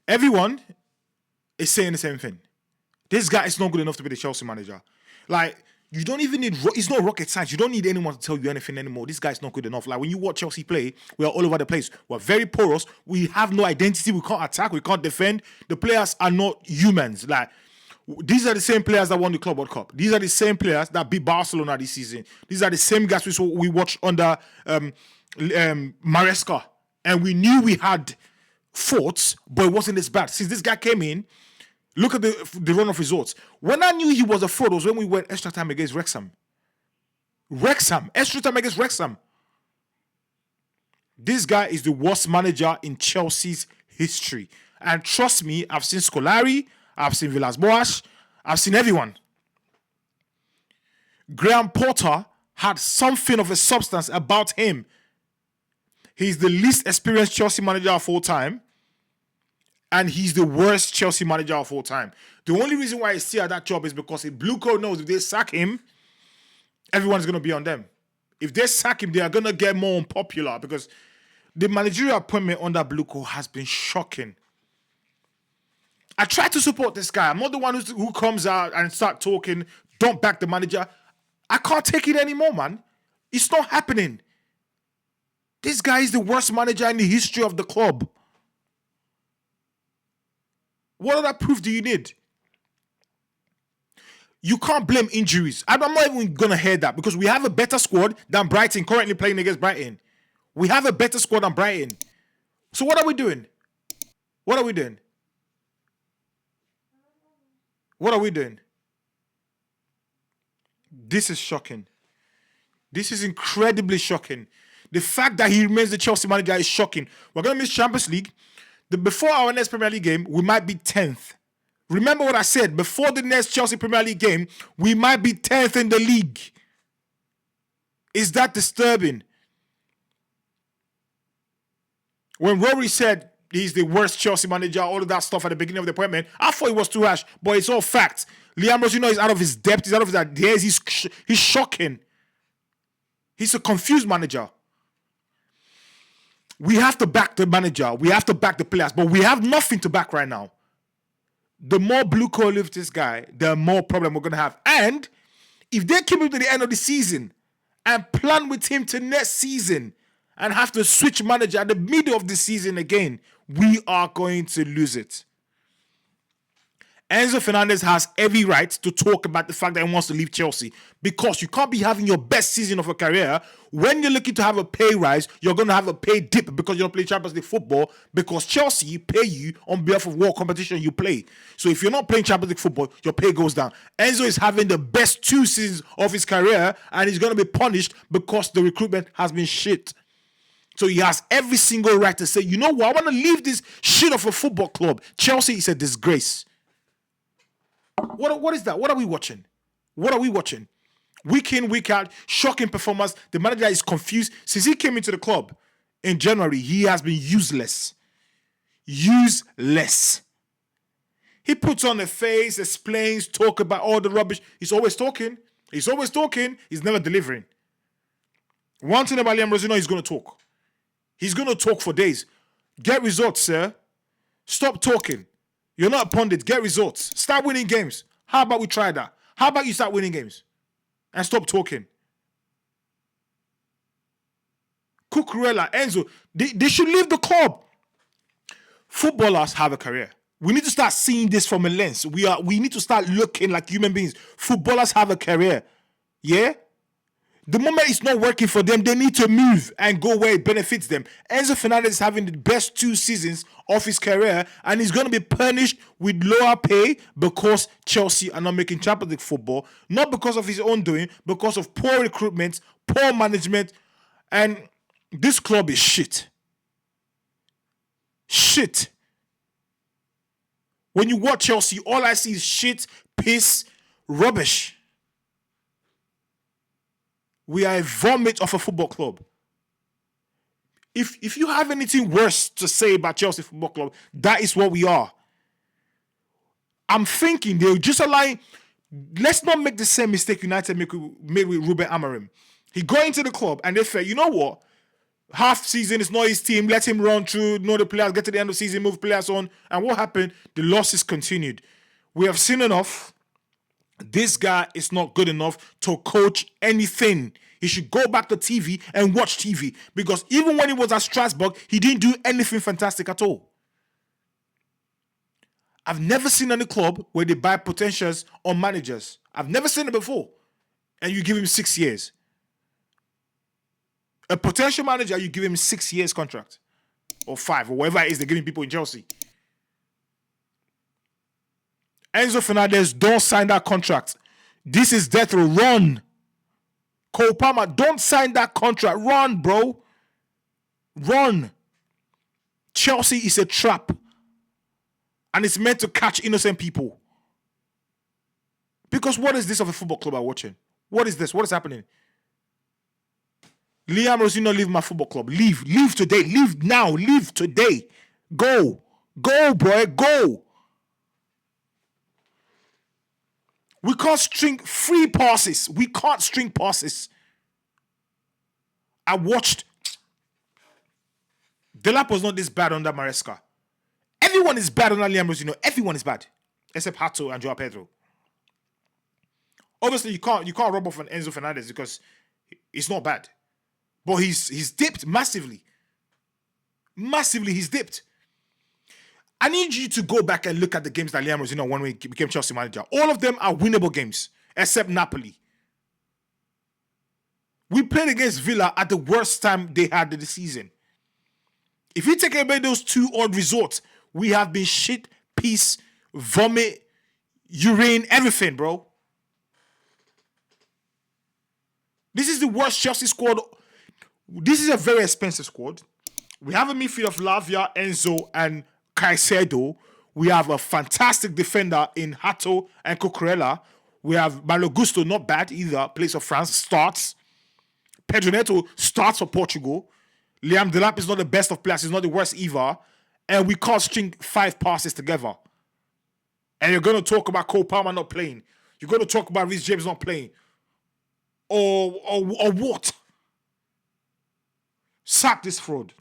Everyone is saying the same thing. This guy is not good enough to be the Chelsea manager. Like, you don't even need, it's not rocket science. You don't need anyone to tell you anything anymore. This guy's not good enough. Like, when you watch Chelsea play, we are all over the place. We're very porous. We have no identity. We can't attack. We can't defend. The players are not humans. Like, these are the same players that won the Club World Cup. These are the same players that beat Barcelona this season. These are the same guys we watched under Maresca. And we knew we had faults, but it wasn't as bad. Since this guy came in, look at the run of results. When I knew he was a fraud was when we went extra time against Wrexham. Extra time against Wrexham. This guy is the worst manager in Chelsea's history. And trust me, I've seen Scolari, I've seen Villas-Boas, I've seen everyone. Graham Potter had something of a substance about him. He's the least experienced Chelsea manager of all time. And he's the worst Chelsea manager of all time. The only reason why he's still at that job is because if Blue Coat knows if they sack him, everyone's going to be on them. If they sack him, they are going to get more unpopular because the managerial appointment under Blue Coat has been shocking. I try to support this guy. I'm not the one who comes out and start talking, don't back the manager. I can't take it anymore, man. It's not happening. This guy is the worst manager in the history of the club. What other proof do you need? You can't blame injuries. I'm not even going to hear that because we have a better squad than Brighton currently playing against Brighton. We have a better squad than Brighton. So what are we doing? What are we doing? What are we doing? This is shocking. This is incredibly shocking. The fact that he remains the Chelsea manager is shocking. We're going to miss Champions League. Before our next Premier League game, we might be 10th. Remember what I said. Before the next Chelsea Premier League game, we might be 10th in the league. Is that disturbing? When Rory said he's the worst Chelsea manager, all of that stuff at the beginning of the appointment, I thought it was too harsh, but it's all facts. Liam Rosenior is out of his depth. He's out of his ideas. He's shocking. He's a confused manager. We have to back the manager. We have to back the players. But we have nothing to back right now. The more Blue Coat lifts this guy, the more problem we're going to have. And if they keep him to the end of the season and plan with him to next season and have to switch manager at the middle of the season again, we are going to lose it. Enzo Fernandez has every right to talk about the fact that he wants to leave Chelsea because you can't be having your best season of a career. When you're looking to have a pay rise, you're going to have a pay dip because you don't play Champions League football because Chelsea pay you on behalf of what competition you play. So if you're not playing Champions League football, your pay goes down. Enzo is having the best 2 seasons of his career and he's going to be punished because the recruitment has been shit. So he has every single right to say, you know what, I want to leave this shit of a football club. Chelsea is a disgrace. What is that? What are we watching? What are we watching? Week in, week out, shocking performance. The manager is confused. Since he came into the club in January, he has been useless. Useless. He puts on a face, explains, talk about all the rubbish. He's always talking. He's always talking. He's never delivering. One thing about Liam Rosenior, he's going to talk. He's going to talk for days. Get results, sir. Stop talking. You're not a pundit. Get results. Start winning games. How about we try that? How about you start winning games? And stop talking. Cucurella, Enzo, they should leave the club. Footballers have a career. We need to start seeing this from a lens. We need to start looking like human beings. Footballers have a career. Yeah? The moment it's not working for them, they need to move and go where it benefits them. Enzo Fernandez is having the best 2 seasons of his career, and he's going to be punished with lower pay because Chelsea are not making Champions League football, not because of his own doing, because of poor recruitment, poor management, and this club is shit. Shit. When you watch Chelsea, all I see is shit, piss, rubbish. We are a vomit of a football club. If you have anything worse to say about Chelsea Football Club, that is what we are. I'm thinking they'll just align. Let's not make the same mistake United made with Ruben Amorim. He got into the club and they felt, you know what? half season, it's not his team. Let him run through, know the players, get to the end of the season, move players on. And what happened? The losses continued. We have seen enough. This guy is not good enough to coach anything. He should go back to TV and watch TV. Because even when he was at Strasbourg, he didn't do anything fantastic at all. I've never seen any club where they buy potentials on managers. I've never seen it before. And you give him 6 years. A potential manager, you give him 6 years contract. Or 5, or whatever it is they're giving people in Chelsea. Enzo Fernandez, don't sign that contract. This is death row. Run. Cole Palmer, don't sign that contract. Run, bro. Run. Chelsea is a trap. And it's meant to catch innocent people. Because what is this of a football club I'm watching? What is this? What is happening? Liam Rosenior, leave my football club. Leave. Leave today. Leave now. Leave today. Go. Go, boy. Go. We can't string free passes. We can't string passes. I watched. Delap was not this bad under Maresca. Everyone is bad under Liam Rosenior. Everyone is bad. Except Hato and Joao Pedro. Obviously, you can't rub off on Enzo Fernandez because it's not bad. But he's dipped massively. Massively, he's dipped. I need you to go back and look at the games that Liam Rosenior won when he became Chelsea manager. All of them are winnable games, except Napoli. We played against Villa at the worst time they had in the season. If you take away those 2 odd results, we have been shit, piss, vomit, urine, everything, bro. This is the worst Chelsea squad. This is a very expensive squad. We have a midfield of Lavia, Enzo, and Caicedo. We have a fantastic defender in Hato and Cucurella. We have Malo Gusto, not bad either. Plays for France, starts. Pedro Neto starts for Portugal. Liam Delap is not the best of players. He's not the worst either. And we can't string 5 passes together. And you're going to talk about Cole Palmer not playing. You're going to talk about Reece James not playing. Or what? Sack this fraud.